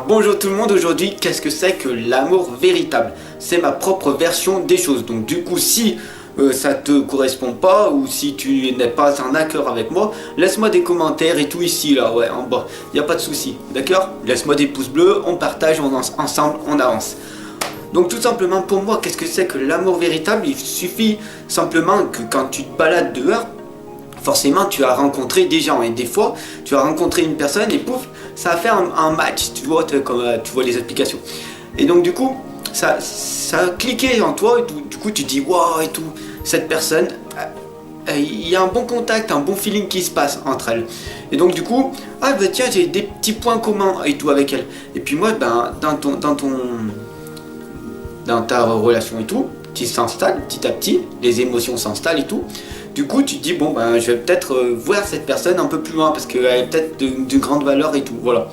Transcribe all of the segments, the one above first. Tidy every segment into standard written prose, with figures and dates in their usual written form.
bonjour tout le monde, aujourd'hui qu'est-ce que c'est que l'amour véritable? C'est ma propre version des choses, donc du coup si ça te correspond pas ou si tu n'es pas en accord avec moi, laisse-moi des commentaires et tout ici là, ouais, en bas, il n'y a pas de souci, d'accord? Laisse-moi des pouces bleus, on partage, ensemble on avance. Donc tout simplement pour moi, qu'est-ce que c'est que l'amour véritable? Il suffit simplement que quand tu te balades dehors, forcément tu as rencontré des gens et des fois tu as rencontré une personne et pouf, ça a fait un match, tu vois, comme tu vois les applications. Et donc du coup, ça a cliqué en toi et tout, du coup tu te dis waouh et tout, cette personne, il y a un bon contact, un bon feeling qui se passe entre elles. Et donc du coup, ah bah tiens, j'ai des petits points communs et tout avec elle. Et puis moi, ben, dans ta relation et tout, qui s'installe petit à petit, les émotions s'installent et tout. Du coup, tu te dis, bon, ben, je vais peut-être voir cette personne un peu plus loin parce qu'elle est peut-être de grande valeur et tout, voilà.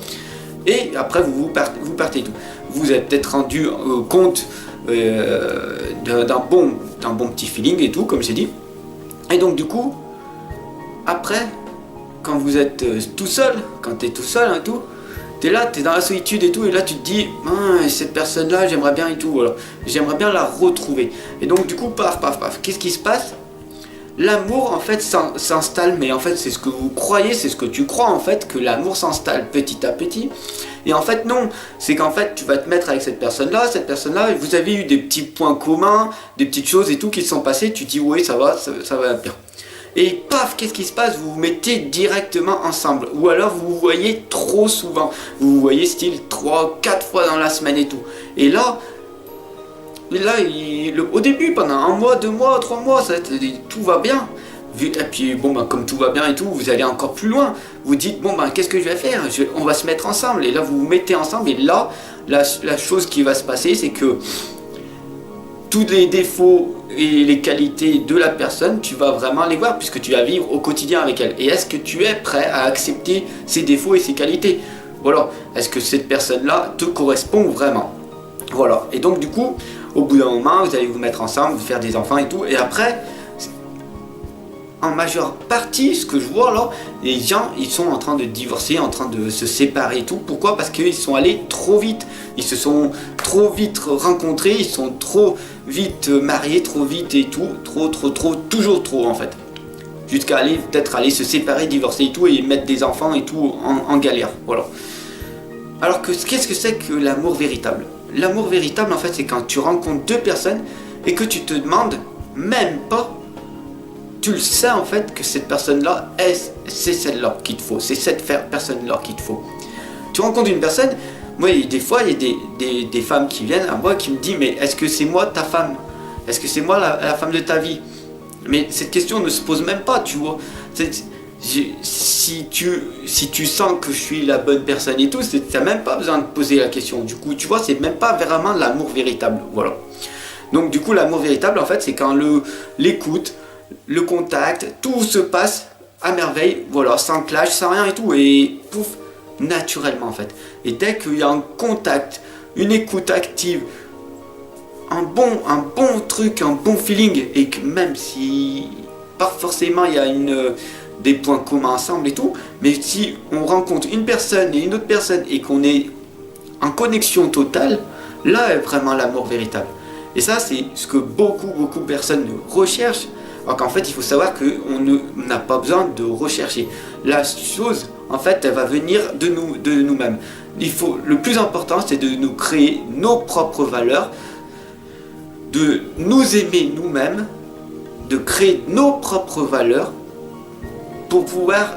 Et après, vous partez et tout. Vous êtes peut-être rendu compte d'un bon petit feeling et tout, comme j'ai dit. Et donc, du coup, après, quand vous êtes tout seul, quand tu es tout seul et tout, t'es là, t'es dans la solitude et tout, et là tu te dis, cette personne-là, j'aimerais bien et tout, voilà. J'aimerais bien la retrouver. Et donc, du coup, paf, qu'est-ce qui se passe? L'amour en fait s'installe, mais en fait c'est ce que vous croyez, c'est ce que tu crois en fait, que l'amour s'installe petit à petit. Et en fait non, c'est qu'en fait tu vas te mettre avec cette personne-là, et vous avez eu des petits points communs, des petites choses et tout qui se sont passées, tu te dis oui ça va bien. Et paf, qu'est-ce qui se passe? Vous vous mettez directement ensemble. Ou alors vous vous voyez trop souvent. Vous vous voyez style 3-4 fois dans la semaine et tout. Et là, au début, pendant 1 mois, 2 mois, 3 mois, tout va bien. Et puis, bon, ben, comme tout va bien et tout, vous allez encore plus loin. Vous dites, bon, ben, qu'est-ce que je vais faire? On va se mettre ensemble. Et là, vous vous mettez ensemble. Et là, la chose qui va se passer, c'est que tous les défauts et les qualités de la personne, tu vas vraiment les voir puisque tu vas vivre au quotidien avec elle. Et est-ce que tu es prêt à accepter ses défauts et ses qualités? Voilà. Est-ce que cette personne-là te correspond vraiment? Voilà. Et donc, du coup, au bout d'un moment, vous allez vous mettre ensemble, vous faire des enfants et tout. Et après, en majeure partie, ce que je vois là, les gens, ils sont en train de divorcer, en train de se séparer et tout. Pourquoi? Parce qu'ils sont allés trop vite. Ils se sont trop vite rencontrés, ils sont trop vite mariés, trop vite et tout. Trop, toujours trop en fait. Jusqu'à peut-être aller se séparer, divorcer et tout, et mettre des enfants et tout en galère. Voilà. Alors qu'est-ce que c'est que l'amour véritable? L'amour véritable, en fait, c'est quand tu rencontres deux personnes et que tu te demandes même pas, tu le sais en fait que cette personne-là, c'est celle-là qu'il te faut, c'est cette personne-là qu'il te faut. Tu rencontres une personne, moi, des fois, il y a des femmes qui viennent à moi qui me disent, mais est-ce que c'est moi ta femme? Est-ce que c'est moi la femme de ta vie? Mais cette question ne se pose même pas, tu vois. Si tu sens que je suis la bonne personne et tout, t'as même pas besoin de poser la question. Du coup, tu vois, c'est même pas vraiment l'amour véritable. Voilà. Donc, du coup, l'amour véritable, en fait, c'est quand l'écoute, le contact, tout se passe à merveille, voilà, sans clash, sans rien et tout. Et pouf, naturellement, en fait. Et dès qu'il y a un contact, une écoute active, un bon truc, un bon feeling, et que même si pas forcément il y a des points communs ensemble et tout, mais si on rencontre une personne et une autre personne et qu'on est en connexion totale, là est vraiment l'amour véritable. Et ça, c'est ce que beaucoup de personnes recherchent, alors qu'en fait il faut savoir qu'on n'a pas besoin de rechercher. La chose, en fait, elle va venir de nous-mêmes. Le plus important, c'est de nous créer nos propres valeurs, de nous aimer nous-mêmes, de créer nos propres valeurs pour pouvoir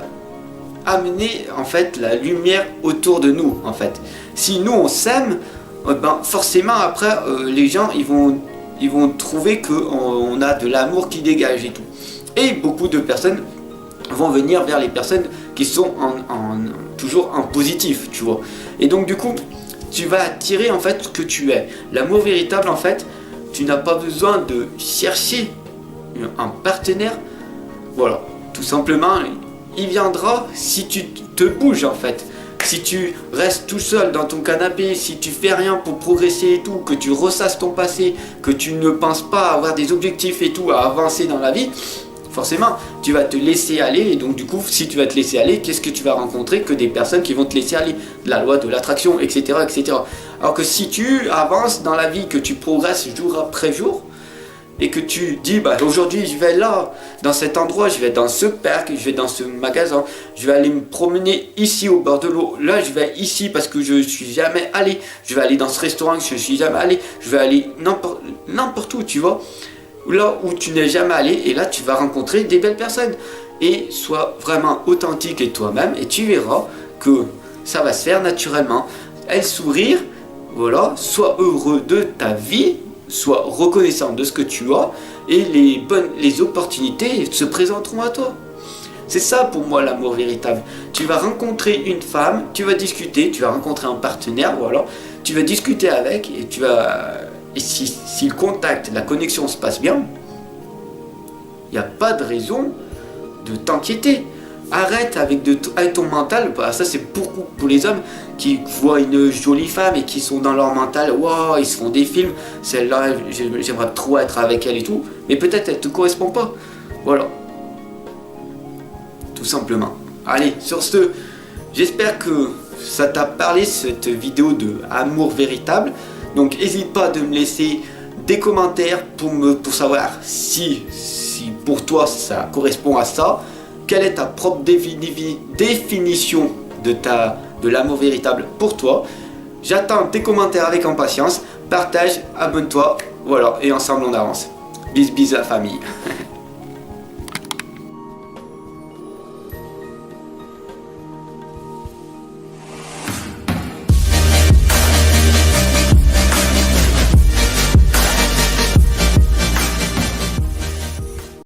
amener en fait la lumière autour de nous en fait. Si nous on s'aime, ben forcément après les gens ils vont trouver qu'on a de l'amour qui dégage et tout. Et beaucoup de personnes vont venir vers les personnes qui sont toujours en positif, tu vois. Et donc du coup, tu vas attirer en fait ce que tu es. L'amour véritable en fait, tu n'as pas besoin de chercher un partenaire, voilà, tout simplement, il viendra si tu te bouges en fait. Si tu restes tout seul dans ton canapé, si tu fais rien pour progresser et tout, que tu ressasses ton passé, que tu ne penses pas avoir des objectifs et tout, à avancer dans la vie, forcément, tu vas te laisser aller, et donc du coup, si tu vas te laisser aller, qu'est-ce que tu vas rencontrer? Que des personnes qui vont te laisser aller, la loi de l'attraction, etc., etc. Alors que si tu avances dans la vie, que tu progresses jour après jour, et que tu dis, bah aujourd'hui je vais là, dans cet endroit, je vais dans ce parc, je vais dans ce magasin, je vais aller me promener ici au bord de l'eau, là je vais ici parce que je suis jamais allé, je vais aller dans ce restaurant que je suis jamais allé, je vais aller n'importe où, tu vois, là où tu n'es jamais allé, et là tu vas rencontrer des belles personnes. Et sois vraiment authentique et toi-même, et tu verras que ça va se faire naturellement. Aie le sourire, voilà, sois heureux de ta vie, sois reconnaissant de ce que tu as, et les opportunités se présenteront à toi. C'est ça pour moi l'amour véritable. Tu vas rencontrer une femme, tu vas discuter, tu vas rencontrer un partenaire, voilà, tu vas discuter avec, et si le contact, la connexion se passe bien, il n'y a pas de raison de t'inquiéter. Arrête avec ton mental. Bah, ça c'est pour les hommes qui voient une jolie femme et qui sont dans leur mental, waouh, ils se font des films, celle-là j'aimerais trop être avec elle et tout, mais peut-être elle te correspond pas. Voilà, tout simplement. Allez, sur ce, j'espère que ça t'a parlé, cette vidéo de amour véritable. Donc n'hésite pas de me laisser des commentaires pour savoir si pour toi ça correspond à ça. Quelle est ta propre définition de l'amour véritable pour toi? J'attends tes commentaires avec impatience. Partage, abonne-toi, voilà, et ensemble on avance. Bis bis la famille.